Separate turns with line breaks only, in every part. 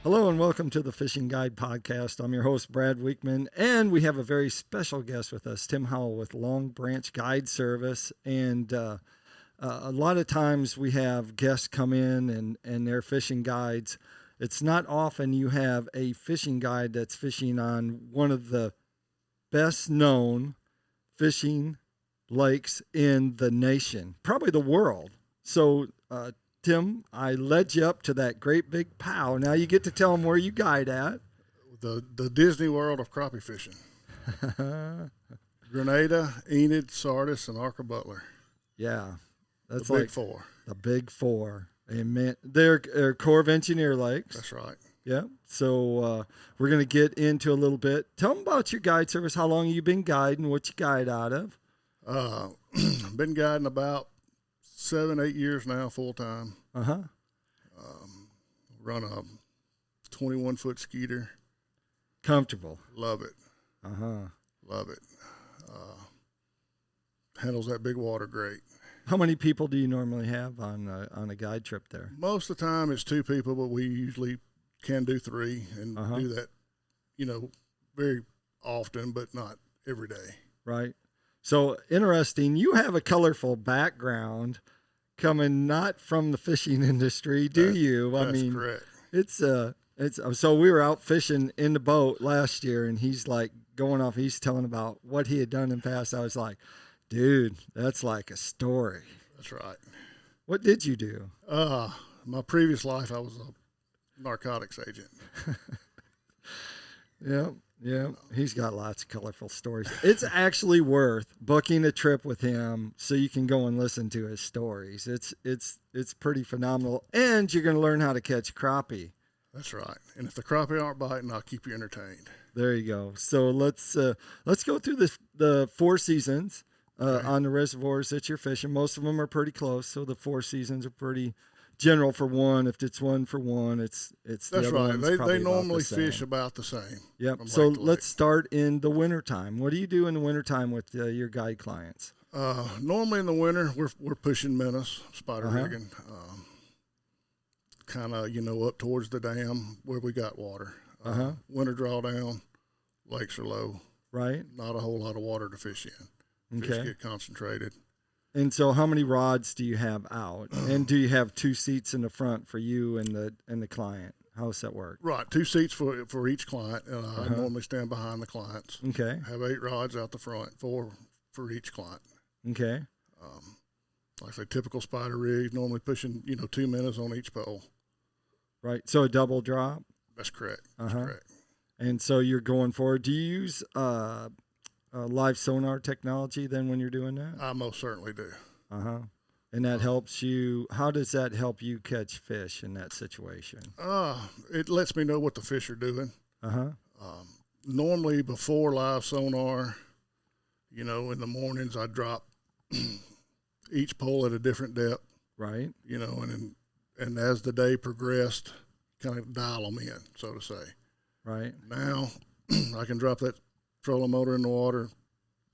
Hello and welcome to the Fishing Guide Podcast. I'm your host, Brad Wiegmann, and we have a very special guest with us, Tim Howell with Longbranch Guide Service. And a lot of times we have guests come in and they're fishing guides. It's not often you have a fishing guide that's fishing on one of the best known fishing lakes in the nation, probably the world. So, Tim, I led you up to that great big pow. Now you get to tell them where you guide at.
The Disney World of crappie fishing. Grenada, Enid, Sardia, and Arkabutla.
Yeah, that's
the
like
big four.
The big four. Amen. They're Corps of Engineer lakes.
That's right.
Yeah. So we're going to get into a little bit. Tell them about your guide service. How long have you been guiding? What you guide out of?
Been guiding about 7-8 years now, full time. Run a 21-foot skeeter.
Comfortable.
Love it. Love it. Handles that big water great.
How many people do you normally have on a guide trip there?
Most of the time it's 2 people, but we usually can do 3 and do that, very often, but not every day.
Right. So interesting. You have a colorful background coming not from the fishing industry, do you?
That's correct.
It's so we were out fishing in the boat last year and he's like going off, he's telling about what he had done in the past. I was like, dude, that's like a story.
That's right.
What did you do?
My previous life, I was a narcotics agent.
Yeah, he's got lots of colorful stories. It's actually worth booking a trip with him so you can go and listen to his stories. It's pretty phenomenal, and you're going to learn how to catch crappie.
That's right. And if the crappie aren't biting, I'll keep you entertained.
There you go. So let's go through the 4 seasons on the reservoirs that you're fishing. Most of them are pretty close, so the 4 seasons are pretty general for one. If it's one for one, it's
that's
the other
right.
one's
They normally
the same.
fish about the same.
Yep. So let's start in the wintertime. What do you do in the wintertime with your guide clients?
Normally in the winter, we're pushing minnows, spider rigging, kind of up towards the dam where we got water. Winter drawdown, lakes are low.
Right.
Not a whole lot of water to fish in. Fish get concentrated.
And so, how many rods do you have out? And do you have 2 seats in the front for you and the client? How does that work?
Right, 2 seats for each client, and I normally stand behind the clients.
Okay.
Have 8 rods out the front, 4 for each client.
Okay.
Like I say, typical spider rig, normally pushing 2 minutes on each pole.
Right. So a double drop.
That's correct. That's correct.
And so you're going forward. Do you use live sonar technology then when you're doing that?
I most certainly do.
And that helps you. How does that help you catch fish in that situation?
It lets me know what the fish are doing. Normally before live sonar, in the mornings I drop each pole at a different depth.
Right.
And as the day progressed, kind of dial them in, so to say.
Right.
Now I can drop that trolling motor in the water,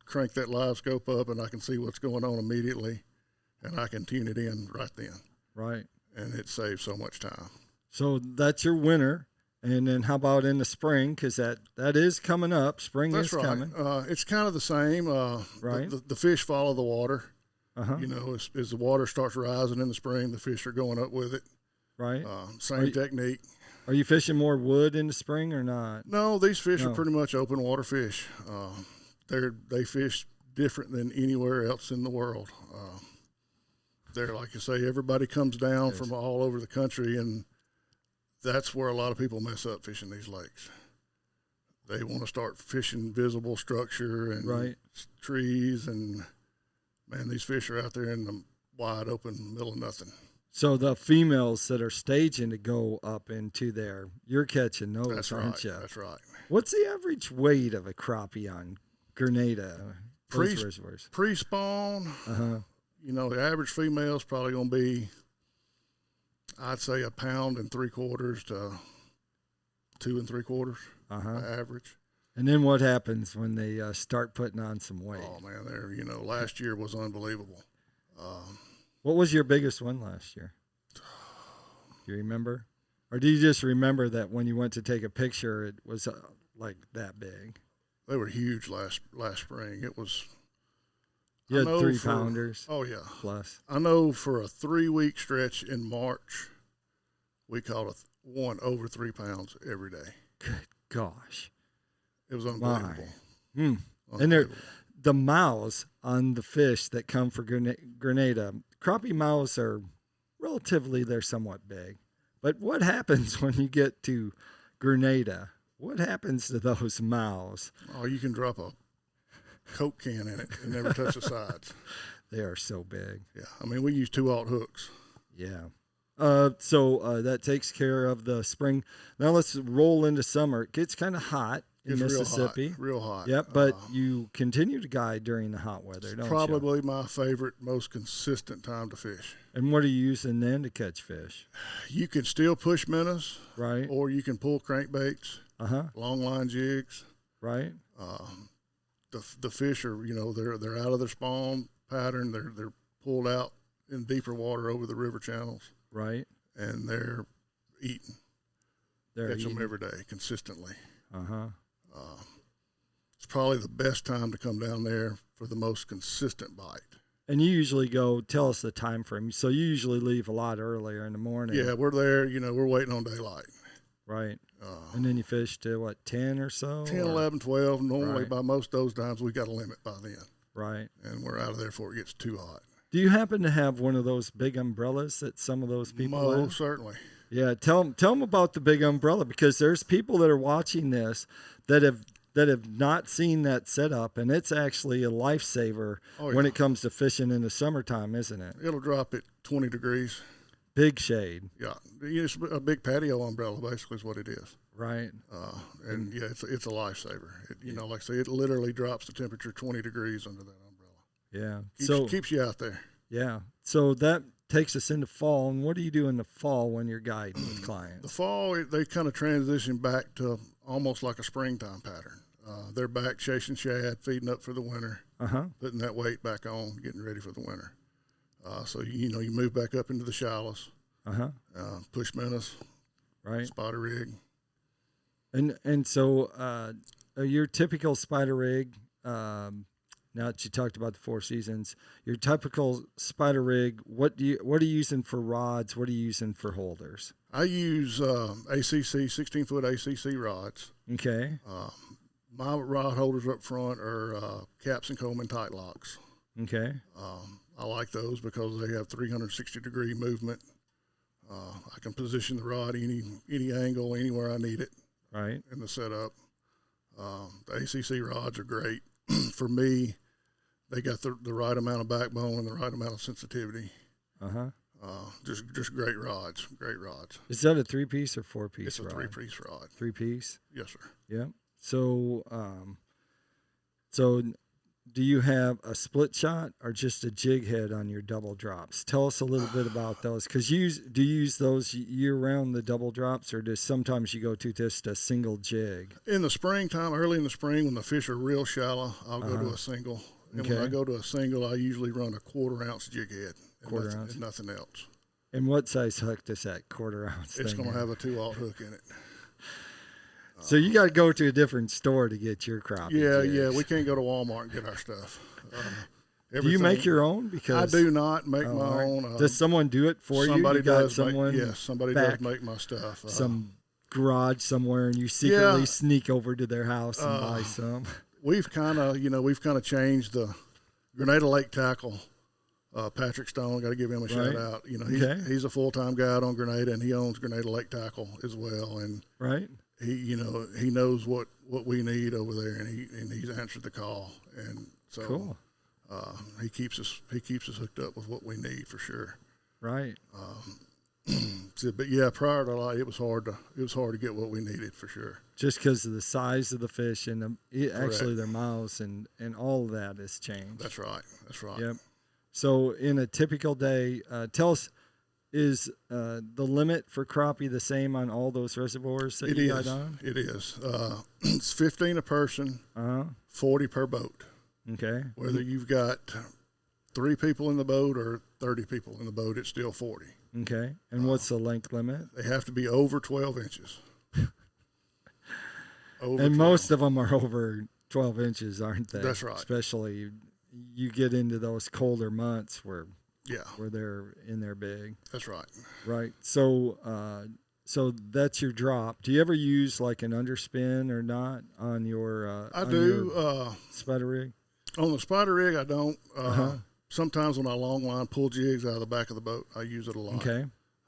crank that live scope up, and I can see what's going on immediately, and I can tune it in right then. Right. And it saves so much time.
So that's your winter. And then how about in the spring? Because that is coming up. Spring is coming.
It's kind of the same.
Right.
The fish follow the water. As the water starts rising in the spring, the fish are going up with it. Right. Same technique.
Are you fishing more wood in the spring or not?
No, these fish are pretty much open water fish. They fish different than anywhere else in the world. They're, like you say, everybody comes down from all over the country, and that's where a lot of people mess up fishing these lakes. They want to start fishing visible structure and trees, and, man, these fish are out there in the wide open middle of nothing.
So the females that are staging to go up into there, you're catching those, aren't you?
That's right.
What's the average weight of a crappie on Grenada?
Pre-spawn, the average female is probably going to be, I'd say, 1.75 pounds to 2 3/4 average.
And then what happens when they start putting on some weight?
Oh, man, last year was unbelievable.
What was your biggest one last year? Do you remember? Or do you just remember that when you went to take a picture, it was like that big?
They were huge last spring. It was.
You had 3-pounders.
Oh yeah,
plus.
I know for a 3-week stretch in March, we caught one over 3 pounds every day.
Good gosh,
it was unbelievable.
And the mouths on the fish that come for Grenada, crappie mouths are relatively, they're somewhat big. But what happens when you get to Grenada? What happens to those mouths?
Oh, you can drop a Coke can in it and never touch the sides.
They are so big.
Yeah, I mean, we use 2/0 hooks.
Yeah. So that takes care of the spring. Now let's roll into summer. It gets kind of hot in Mississippi.
Real hot.
Yep, but you continue to guide during the hot weather, don't you?
Probably my favorite, most consistent time to fish.
And what are you using then to catch fish?
You can still push minnows.
Right.
Or you can pull crankbaits. Long line jigs.
Right.
The fish are, they're out of their spawn pattern. They're pulled out in deeper water over the river channels.
Right.
And they're eating. Catch them every day consistently. It's probably the best time to come down there for the most consistent bite. And
you usually go, tell us the time frame. So you usually leave a lot earlier in the morning.
Yeah, we're there, we're waiting on daylight.
Right. And then you fish to what, 10 or so?
10, 11, 12. Normally by most of those times we got a limit by then.
Right.
And we're out of there before it gets too hot.
Do you happen to have one of those big umbrellas that some of those people have?
Certainly.
Yeah, tell them about the big umbrella, because there's people that are watching this that have not seen that setup, and it's actually a lifesaver when it comes to fishing in the summertime, isn't it?
It'll drop at 20 degrees.
Big shade.
Yeah, it's a big patio umbrella, basically, is what it is.
Right.
And yeah, it's a lifesaver. Like I say, it literally drops the temperature 20 degrees under that umbrella.
Yeah.
Keeps you out there.
Yeah. So that takes us into fall. And what do you do in the fall when you're guiding with clients?
The fall, they kind of transition back to almost like a springtime pattern. They're back chasing shad, feeding up for the winter, putting that weight back on, getting ready for the winter. So, you move back up into the shallows, push minnows,
right?
Spider rig.
And so your typical spider rig, now that you talked about the 4 seasons, your typical spider rig, what are you using for rods? What are you using for holders?
I use ACC, 16-foot ACC rods.
Okay.
My rod holders up front are Caps and Coleman tight locks.
Okay.
I like those because they have 360-degree movement. I can position the rod any angle, anywhere I need it.
Right.
In the setup. The ACC rods are great. For me, they got the right amount of backbone and the right amount of sensitivity. Just great rods. Great rods.
Is that a 3-piece or 4-piece rod?
It's a 3-piece rod.
3-piece?
Yes, sir.
Yep. So, do you have a split shot or just a jig head on your double drops? Tell us a little bit about those. Because do you use those year-round, the double drops, or does sometimes you go to just a single jig?
In the springtime, early in the spring, when the fish are real shallow, I'll go to a single. And when I go to a single, I usually run a 1/4 ounce jig head.
Ounce?
And nothing else.
And what size hook does that 1/4 ounce
It's going to have a 2/0 hook in it.
So you got to go to a different store to get your crappie jigs.
Yeah. We can't go to Walmart and get our stuff.
Do you make your own? Because
I do not make my own.
Does someone do it for you?
Somebody does.
Somebody
does make my stuff.
Some garage somewhere, and you secretly sneak over to their house and buy some.
We've kind of changed the Grenada Lake Tackle. Patrick Stone, got to give him a shout out. He's a full-time guide on Grenada, and he owns Grenada Lake Tackle as well. And he knows what we need over there, and he's answered the call. And so
cool.
He keeps us hooked up with what we need for sure.
Right.
But yeah, prior to that, it was hard to get what we needed for sure.
Just because of the size of the fish and actually their mouths and all of that has changed.
That's right.
Yep. So in a typical day, tell us, is the limit for crappie the same on all those reservoirs that you got on?
It is. It's 15 a person, 40 per boat.
Okay.
Whether you've got 3 people in the boat or 30 people in the boat, it's still 40.
Okay. And what's the length limit?
They have to be over 12 inches. Over
And
12.
most of them are over 12 inches, aren't they?
That's right.
Especially you get into those colder months where
Yeah,
they're in there big.
that's right.
Right. So so that's your drop. Do you ever use like an underspin or not on your
I
on
do.
your spider rig?
On the spider rig, I don't. Sometimes when I long line pull jigs out of the back of the boat, I use it a lot.
Okay.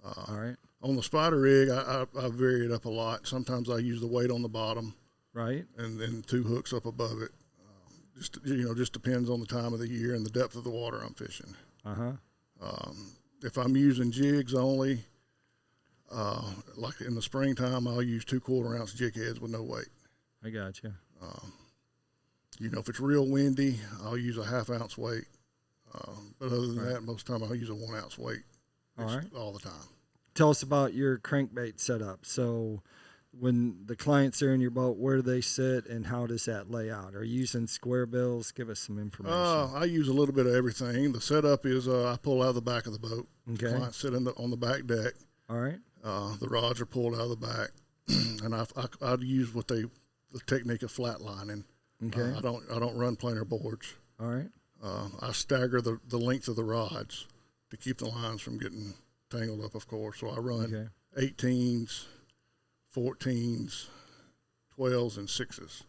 All right.
On the spider rig, I vary it up a lot. Sometimes I use the weight on the bottom,
Right.
and then 2 hooks up above it. Just depends on the time of the year and the depth of the water I'm fishing. If I'm using jigs only, like in the springtime, I'll use 2 quarter-ounce jig heads with no weight.
I got you.
If it's real windy, I'll use a 1/2 ounce weight. But other than that, most of the time I'll use a 1 ounce weight. All the time.
Tell us about your crankbait setup. So when the clients are in your boat, where do they sit and how does that lay out? Are you using square bills? Give us some information.
I use a little bit of everything. The setup is I pull out of the back of the boat.
Okay.
The clients sit on the back deck.
All right.
The rods are pulled out of the back, and I'd use the technique of flatlining.
Okay.
I don't run planer boards.
All right.
I stagger the length of the rods to keep the lines from getting tangled up, of course. So I run 18s, 14s, 12s, and 6s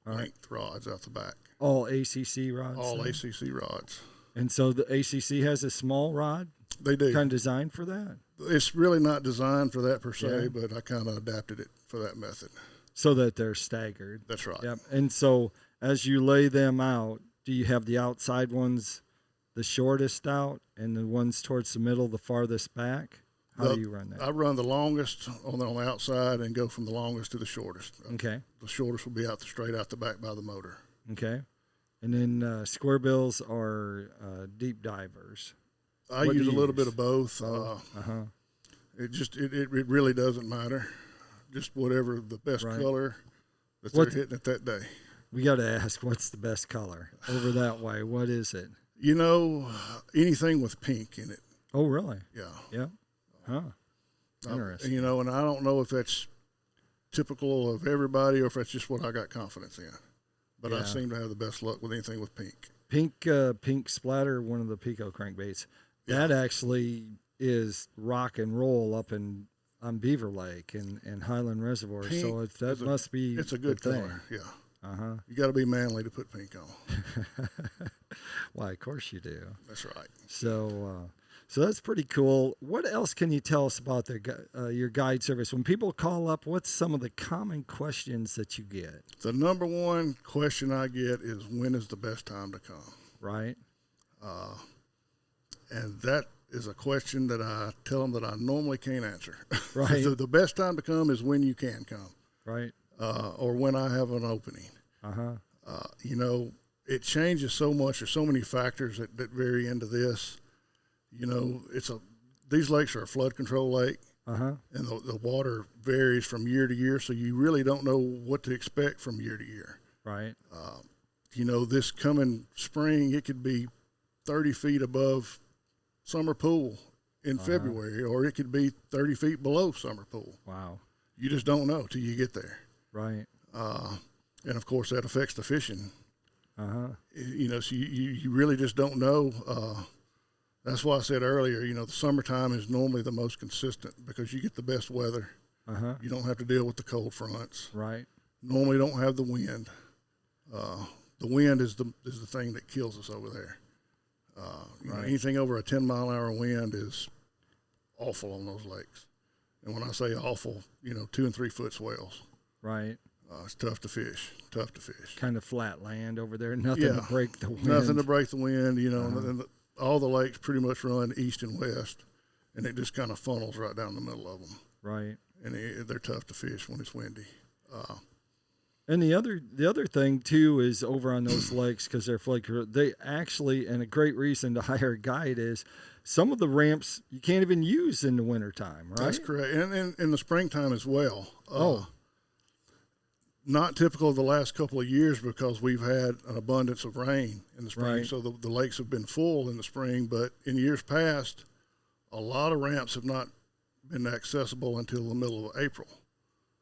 length rods out the back.
All ACC rods?
All ACC rods.
And so the ACC has a small rod?
They do.
Kind of designed for that?
It's really not designed for that per se, but I kind of adapted it for that method.
So that they're staggered.
That's right.
Yep. And so as you lay them out, do you have the outside ones the shortest out and the ones towards the middle the farthest back? How do you run that?
I run the longest on the outside and go from the longest to the shortest.
Okay.
The shortest will be straight out the back by the motor.
Okay. And then square bills are deep divers.
I use a little bit of both. It really doesn't matter. Just whatever the best color that they're hitting at that day.
We got to ask, what's the best color over that way? What is it?
Anything with pink in it.
Oh, really?
Yeah.
Yeah. Huh. Interesting.
And I don't know if that's typical of everybody or if that's just what I got confidence in. But I seem to have the best luck with anything with pink.
Pink splatter, one of the PICO crankbaits. That actually is rock and roll up on Beaver Lake and Highland Reservoir.
Pink
so that must be
it's a good color. Yeah. You got to be manly to put pink on.
Why, of course you do.
That's right.
So that's pretty cool. What else can you tell us about your guide service? When people call up, what's some of the common questions that you get?
The number one question I get is, when is the best time to come?
Right.
And that is a question that I tell them that I normally can't answer.
Right.
The best time to come is when you can come.
Right.
Or when I have an opening. It changes so much. There's so many factors that vary into this. These lakes are a flood control lake, and the water varies from year to year, so you really don't know what to expect from year to year.
Right.
This coming spring, it could be 30 feet above summer pool in February, or it could be 30 feet below summer pool.
Wow.
You just don't know till you get there.
Right.
And of course that affects the fishing. So you really just don't know. That's why I said earlier, the summertime is normally the most consistent because you get the best weather. You don't have to deal with the cold fronts.
Right.
Normally don't have the wind. The wind is the thing that kills us over there. Anything over a 10-mile-an-hour wind is awful on those lakes. And when I say awful, 2 and 3 foot swells.
Right.
It's tough to fish.
Kind of flat land over there. Nothing to break the wind.
Nothing to break the wind. And all the lakes pretty much run east and west, and it just kind of funnels right down the middle of them.
Right.
And they're tough to fish when it's windy.
And the other thing too is over on those lakes, because they're flaky. They actually, and a great reason to hire a guide is some of the ramps you can't even use in the wintertime, right?
That's correct, and in the springtime as well. Not typical of the last couple of years because we've had an abundance of rain in the spring, so the lakes have been full in the spring. But in years past, a lot of ramps have not been accessible until the middle of April.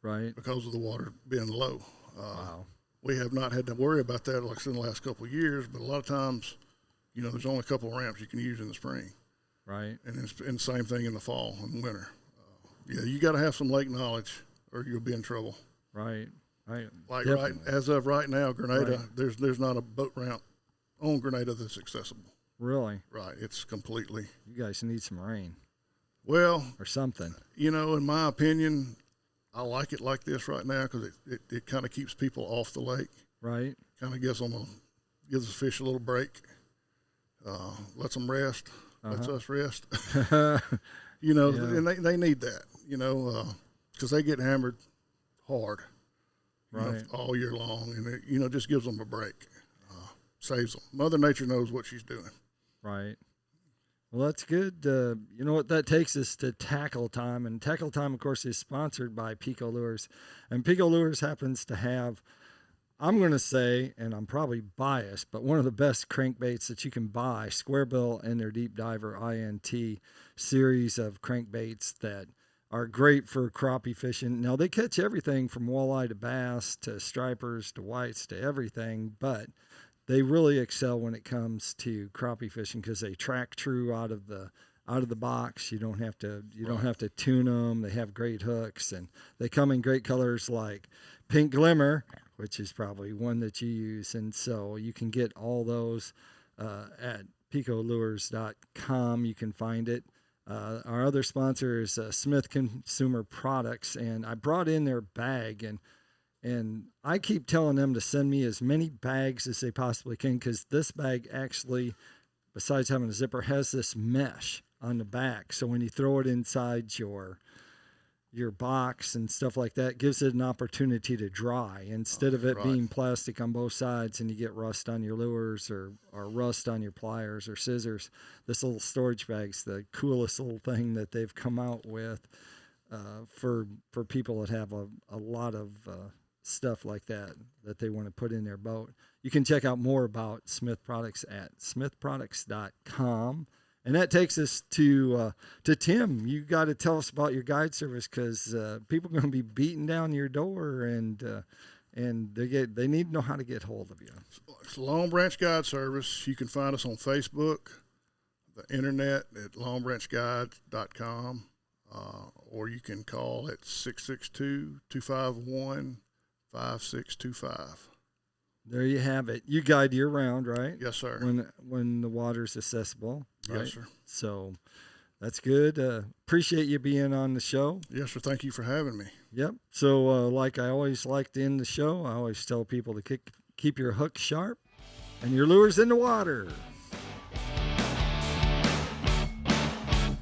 Right.
Because of the water being low.
Wow.
We have not had to worry about that like in the last couple of years, but a lot of times, there's only a couple of ramps you can use in the spring.
Right.
And the same thing in the fall and winter. You got to have some lake knowledge or you'll be in trouble.
Right. Right.
Like
Definitely.
as of right now, Grenada,
Right.
there's not a boat ramp on Grenada that's accessible.
Really?
Right. It's completely.
You guys need some rain
Well,
or something.
in my opinion, I like it like this right now because it kind of keeps people off the lake.
Right.
Kind of gives the fish a little break. Lets them rest. Lets us rest.
Yeah.
And they need that, because they get hammered hard,
Right.
all year long. And it, just gives them a break. Saves them. Mother Nature knows what she's doing.
Right. Well, that's good. You know what? That takes us to Tackle Time. And Tackle Time, of course, is sponsored by PICO Lures. And PICO Lures happens to have, I'm going to say, and I'm probably biased, but one of the best crankbaits that you can buy, Square Bill and their Deep Diver INT series of crankbaits that are great for crappie fishing. Now, they catch everything from walleye to bass to stripers to whites to everything, but they really excel when it comes to crappie fishing because they track true out of the box. You don't have to tune them. They have great hooks, and they come in great colors like Pink Glimmer, which is probably one that you use. And so you can get all those at picolures.com. You can find it. Our other sponsor is Smith Consumer Products, and I brought in their bag, and I keep telling them to send me as many bags as they possibly can because this bag actually, besides having a zipper, has this mesh on the back. So when you throw it inside your box and stuff like that, it gives it an opportunity to dry instead of it being plastic on both sides and you get rust on your lures or rust on your pliers or scissors. This little storage bag's the coolest little thing that they've come out with for people that have a lot of stuff like that they want to put in their boat. You can check out more about Smith Products at smithproducts.com. And that takes us to Tim. You got to tell us about your guide service because people are going to be beating down your door, and they need to know how to get hold of you.
It's Longbranch Guide Service. You can find us on Facebook, the internet at longbranchguide.com, or you can call at 662-251-5625.
There you have it. You guide year round, right?
Yes, sir.
When the water's accessible. Right?
Yes, sir.
So that's good. Appreciate you being on the show.
Yes, sir. Thank you for having me.
Yep. So like I always like to end the show, I always tell people to keep your hook sharp and your lures in the water.